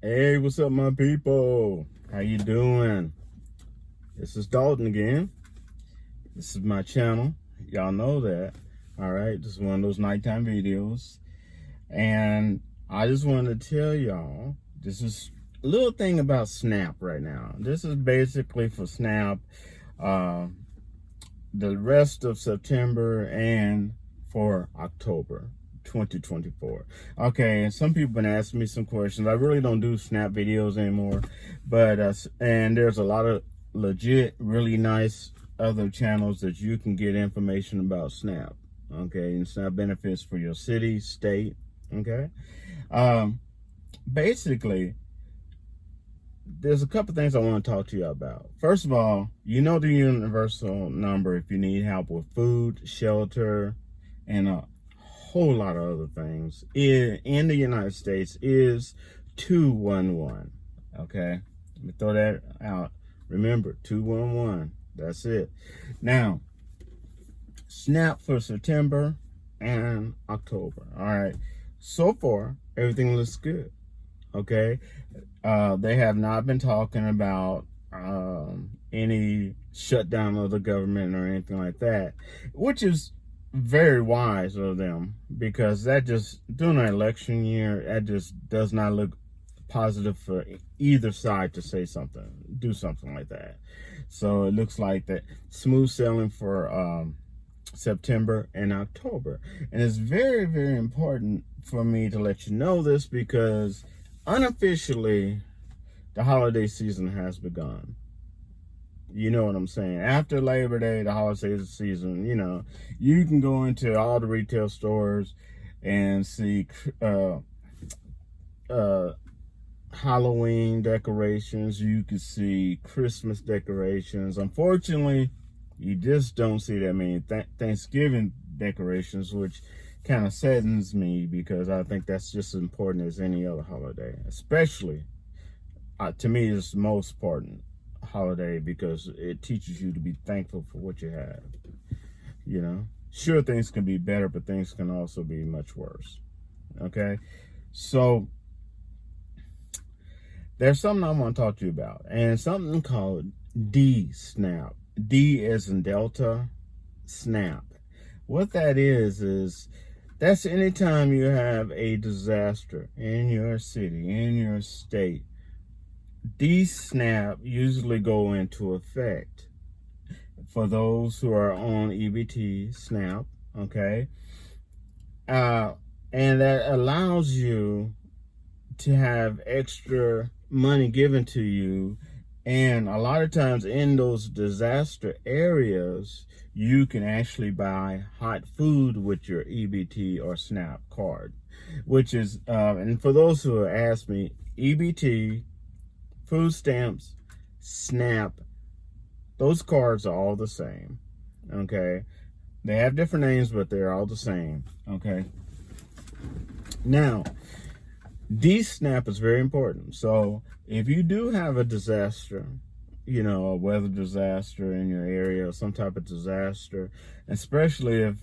Hey, what's up, my people? How you doing? This is Dalton again. This is my channel. Y'all know that. All right, this is one of those nighttime videos. And I just wanted to tell y'all, this is a little thing about Snap right now. This is basically for Snap, the rest of September and for October 2024. Okay, and some people been asking me some questions. I really don't do Snap videos anymore, but and there's a lot of legit, really nice other channels that you can get information about Snap. Okay, and Snap benefits for your city, state. Okay, basically, there's a couple things I want to talk to you about. First of all, you know the universal number if you need help with food, shelter, and a whole lot of other things in the United States is 211. Okay, let me throw that out. Remember, 211. That's it. Now, Snap for September and October. All right. So far, everything looks good. Okay. They have not been talking about any shutdown of the government or anything like that, which is very wise of them, because that just, during an election year, that just does not look positive for either side to say something, do something like that. So it looks like that smooth sailing for September and October. And it's very, very important for me to let you know this, because unofficially, the holiday season has begun. You know what I'm saying? After Labor Day, the holiday season, you know, you can go into all the retail stores and see Halloween decorations. You can see Christmas decorations. Unfortunately, you just don't see that many Thanksgiving decorations, which kind of saddens me, because I think that's just as important as any other holiday. Especially, to me, it's the most important holiday, because it teaches you to be thankful for what you have. You know, sure, things can be better, but things can also be much worse. Okay, so there's something I want to talk to you about, and something called D-Snap. D as in Delta, Snap. What that is that's anytime you have a disaster in your city, in your state, D-Snap usually go into effect for those who are on EBT, SNAP, okay? And that allows you to have extra money given to you. And a lot of times in those disaster areas, you can actually buy hot food with your EBT or SNAP card, which is, and for those who have asked me, EBT, food stamps, SNAP, those cards are all the same, okay? They have different names, but they're all the same, okay? Now, D-Snap is very important. So if you do have a disaster, you know, a weather disaster in your area, or some type of disaster, especially if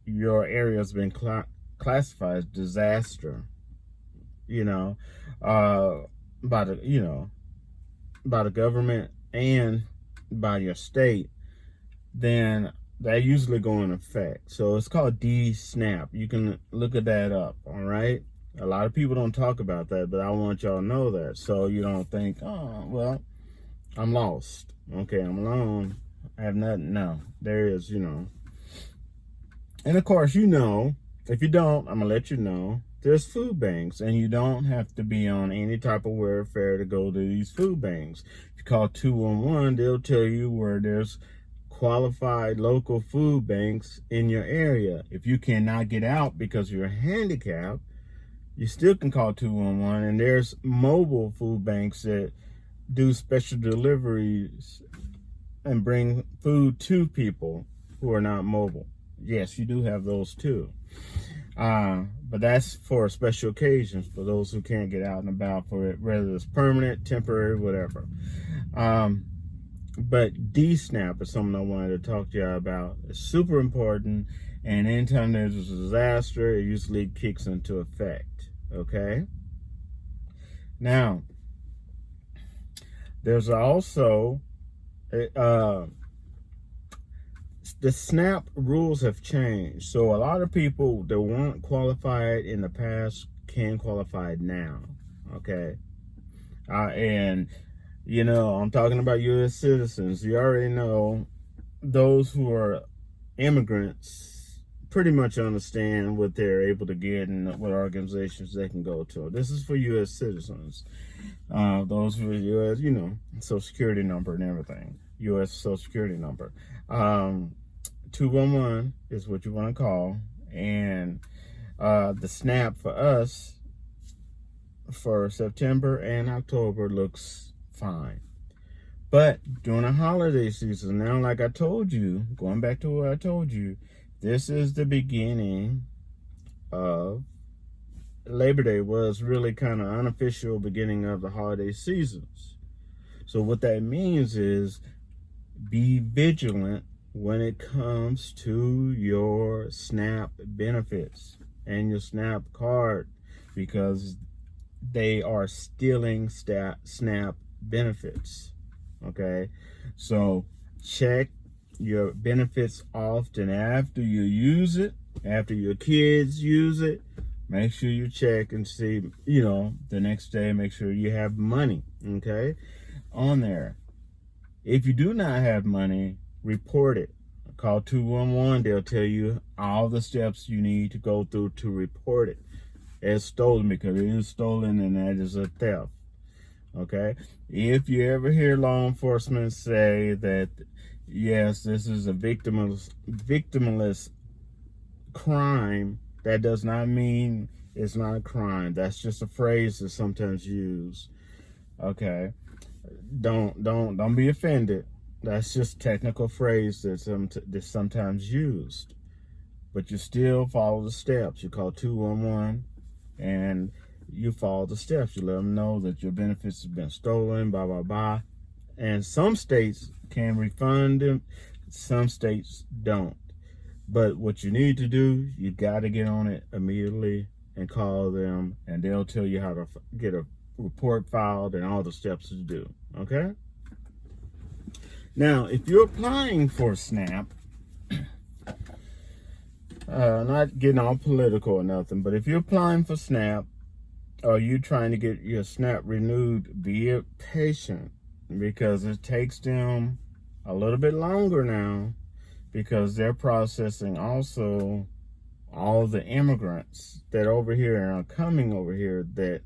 your area has been classified as disaster, you know, by the government and by your state, then they usually go in effect. So it's called D-Snap. You can look at that up, all right? A lot of people don't talk about that, but I want y'all to know that, so you don't think, oh, well, I'm lost. Okay, I'm alone. I have nothing. No, there is, you know. And of course, you know, if you don't, I'm going to let you know, there's food banks, and you don't have to be on any type of welfare to go to these food banks. If you call 211, they'll tell you where there's qualified local food banks in your area. If you cannot get out because you're handicapped, you still can call 211, and there's mobile food banks that do special deliveries and bring food to people who are not mobile. Yes, you do have those too. But that's for special occasions, for those who can't get out and about, for it, whether it's permanent, temporary, whatever. But D-Snap is something I wanted to talk to you about. It's super important, and anytime there's a disaster, it usually kicks into effect, okay? Now, there's also the SNAP rules have changed. So a lot of people that weren't qualified in the past can qualify now. Okay. And, you know, I'm talking about U.S. citizens. You already know those who are immigrants pretty much understand what they're able to get and what organizations they can go to. This is for U.S. citizens. Those with U.S., you know, Social Security number and everything. U.S. Social Security number. 211 is what you want to call. And the SNAP for us for September and October looks fine. But during the holiday season, now, like I told you, going back to what I told you, this is the beginning of Labor Day. Was really kind of unofficial beginning of the holiday seasons. So what that means is be vigilant when it comes to your SNAP benefits and your SNAP card, because they are stealing SNAP benefits. Okay, so check your benefits often after you use it, after your kids use it. Make sure you check and see, you know, the next day, make sure you have money, okay, on there. If you do not have money, report it. Call 211. They'll tell you all the steps you need to go through to report it as stolen, because it is stolen and that is a theft. Okay, if you ever hear law enforcement say that, yes, this is a victimless crime, that does not mean it's not a crime. That's just a phrase that's sometimes used. Okay, don't be offended. That's just technical phrase that's sometimes used. But you still follow the steps. You call 211 and you follow the steps. You let them know that your benefits have been stolen, blah, blah, blah. And some states can refund them. Some states don't. But what you need to do, you got to get on it immediately and call them, and they'll tell you how to get a report filed and all the steps to do. Okay? Now, if you're applying for SNAP, not getting all political or nothing, but if you're applying for SNAP, or you trying to get your SNAP renewed, be patient, because it takes them a little bit longer now, because they're processing also all the immigrants that are over here and are coming over here that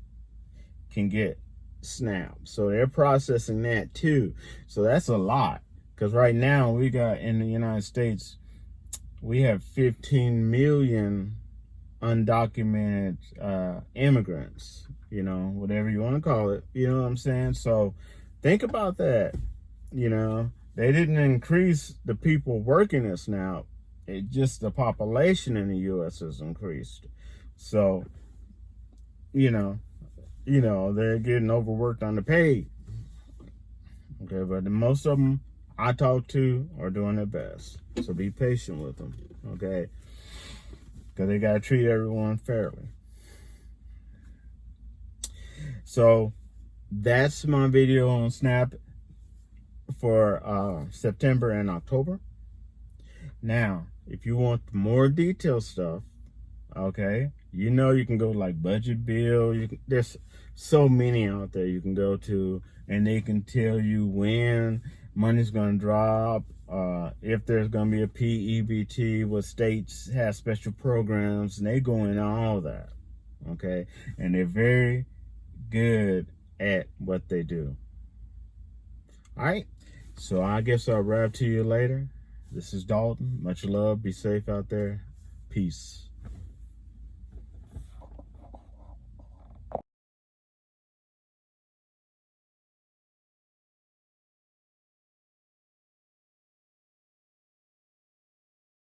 can get SNAP. So they're processing that too. So that's a lot, because right now we got in the United States, we have 15 million undocumented immigrants, you know, whatever you want to call it, you know what I'm saying? So think about that. You know, they didn't increase the people working at SNAP. It just the population in the U.S. has increased. So, you know, they're getting overworked on the pay. Okay, but most of them I talk to are doing their best. So be patient with them, okay? Because they got to treat everyone fairly. So that's my video on SNAP for September and October. Now, if you want more detailed stuff, okay, you know, you can go like Budget Bill. There's so many out there you can go to, and they can tell you when money's going to drop, if there's going to be a EBT, what states have special programs, and they go into all that, okay? And they're very good at what they do. All right, so I guess I'll wrap to you later. This is Dalton. Much love. Be safe out there. Peace.